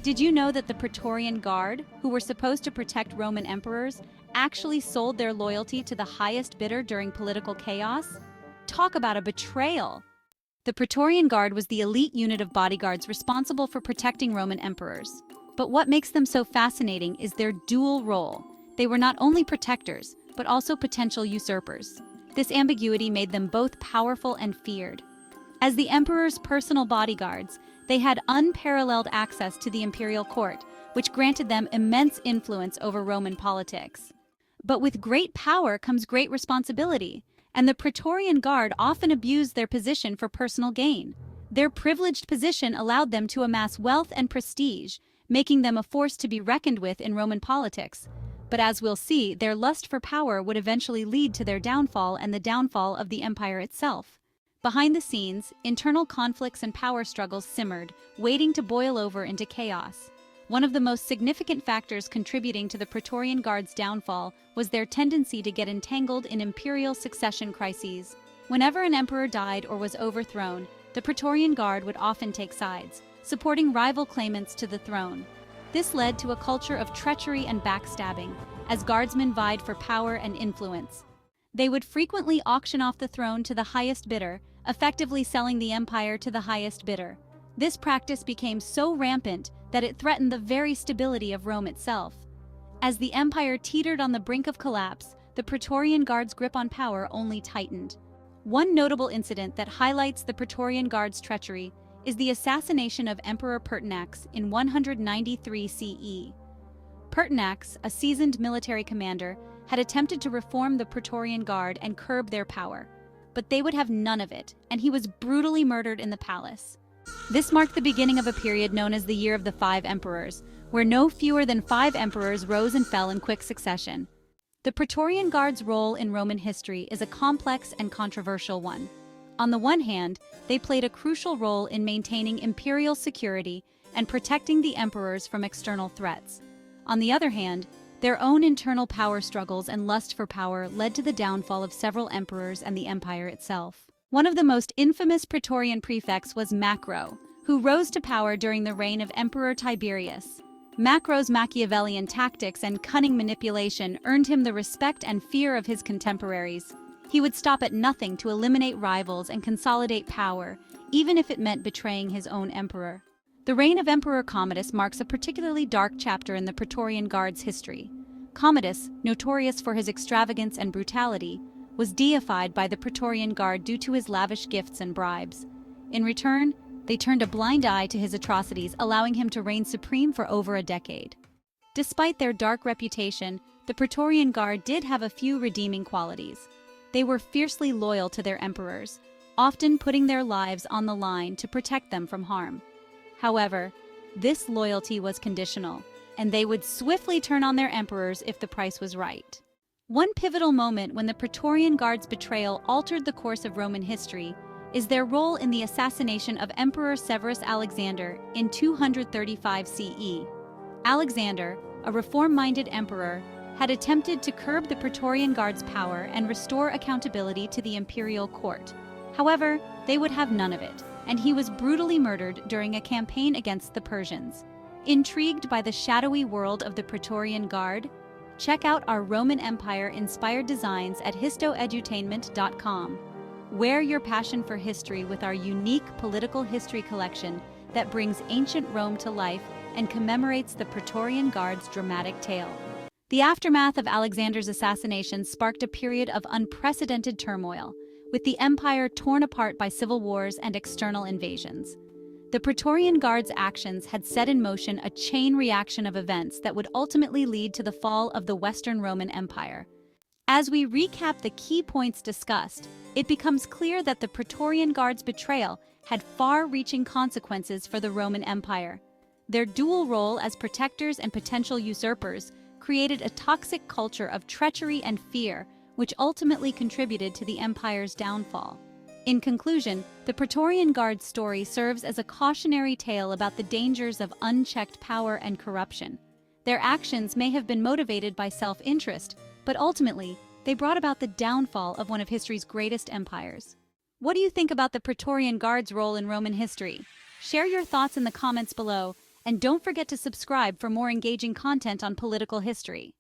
Did you know that the Praetorian Guard, who were supposed to protect Roman emperors, actually sold their loyalty to the highest bidder during political chaos? Talk about a betrayal! The Praetorian Guard was the elite unit of bodyguards responsible for protecting Roman emperors. But what makes them so fascinating is their dual role. They were not only protectors, but also potential usurpers. This ambiguity made them both powerful and feared. As the emperor's personal bodyguards, they had unparalleled access to the imperial court, which granted them immense influence over Roman politics. But with great power comes great responsibility, and the Praetorian Guard often abused their position for personal gain. Their privileged position allowed them to amass wealth and prestige, making them a force to be reckoned with in Roman politics. But as we'll see, their lust for power would eventually lead to their downfall and the downfall of the empire itself. Behind the scenes, internal conflicts and power struggles simmered, waiting to boil over into chaos. One of the most significant factors contributing to the Praetorian Guard's downfall was their tendency to get entangled in imperial succession crises. Whenever an emperor died or was overthrown, the Praetorian Guard would often take sides, supporting rival claimants to the throne. This led to a culture of treachery and backstabbing, as guardsmen vied for power and influence. They would frequently auction off the throne to the highest bidder, effectively selling the empire to the highest bidder. This practice became so rampant that it threatened the very stability of Rome itself. As the empire teetered on the brink of collapse, the Praetorian Guard's grip on power only tightened. One notable incident that highlights the Praetorian Guard's treachery is the assassination of Emperor Pertinax in 193 CE. Pertinax, a seasoned military commander, had attempted to reform the Praetorian Guard and curb their power, but they would have none of it, and he was brutally murdered in the palace. This marked the beginning of a period known as the Year of the Five Emperors, where no fewer than 5 emperors rose and fell in quick succession. The Praetorian Guard's role in Roman history is a complex and controversial one. On the one hand, they played a crucial role in maintaining imperial security and protecting the emperors from external threats. On the other hand, their own internal power struggles and lust for power led to the downfall of several emperors and the empire itself. One of the most infamous Praetorian prefects was Macro, who rose to power during the reign of Emperor Tiberius. Macro's Machiavellian tactics and cunning manipulation earned him the respect and fear of his contemporaries. He would stop at nothing to eliminate rivals and consolidate power, even if it meant betraying his own emperor. The reign of Emperor Commodus marks a particularly dark chapter in the Praetorian Guard's history. Commodus, notorious for his extravagance and brutality, was deified by the Praetorian Guard due to his lavish gifts and bribes. In return, they turned a blind eye to his atrocities, allowing him to reign supreme for over a decade. Despite their dark reputation, the Praetorian Guard did have a few redeeming qualities. They were fiercely loyal to their emperors, often putting their lives on the line to protect them from harm. However, this loyalty was conditional, and they would swiftly turn on their emperors if the price was right. One pivotal moment when the Praetorian Guard's betrayal altered the course of Roman history is their role in the assassination of Emperor Severus Alexander in 235 CE. Alexander, a reform-minded emperor, had attempted to curb the Praetorian Guard's power and restore accountability to the imperial court. However, they would have none of it, and he was brutally murdered during a campaign against the Persians. Intrigued by the shadowy world of the Praetorian Guard? Check out our Roman Empire-inspired designs at histoedutainment.com. Wear your passion for history with our unique political history collection that brings ancient Rome to life and commemorates the Praetorian Guard's dramatic tale. The aftermath of Alexander's assassination sparked a period of unprecedented turmoil, with the empire torn apart by civil wars and external invasions. The Praetorian Guard's actions had set in motion a chain reaction of events that would ultimately lead to the fall of the Western Roman Empire. As we recap the key points discussed, it becomes clear that the Praetorian Guard's betrayal had far-reaching consequences for the Roman Empire. Their dual role as protectors and potential usurpers created a toxic culture of treachery and fear, which ultimately contributed to the empire's downfall. In conclusion, the Praetorian Guard's story serves as a cautionary tale about the dangers of unchecked power and corruption. Their actions may have been motivated by self-interest, but ultimately, they brought about the downfall of one of history's greatest empires. What do you think about the Praetorian Guard's role in Roman history? Share your thoughts in the comments below, And don't forget to subscribe for more engaging content on political history.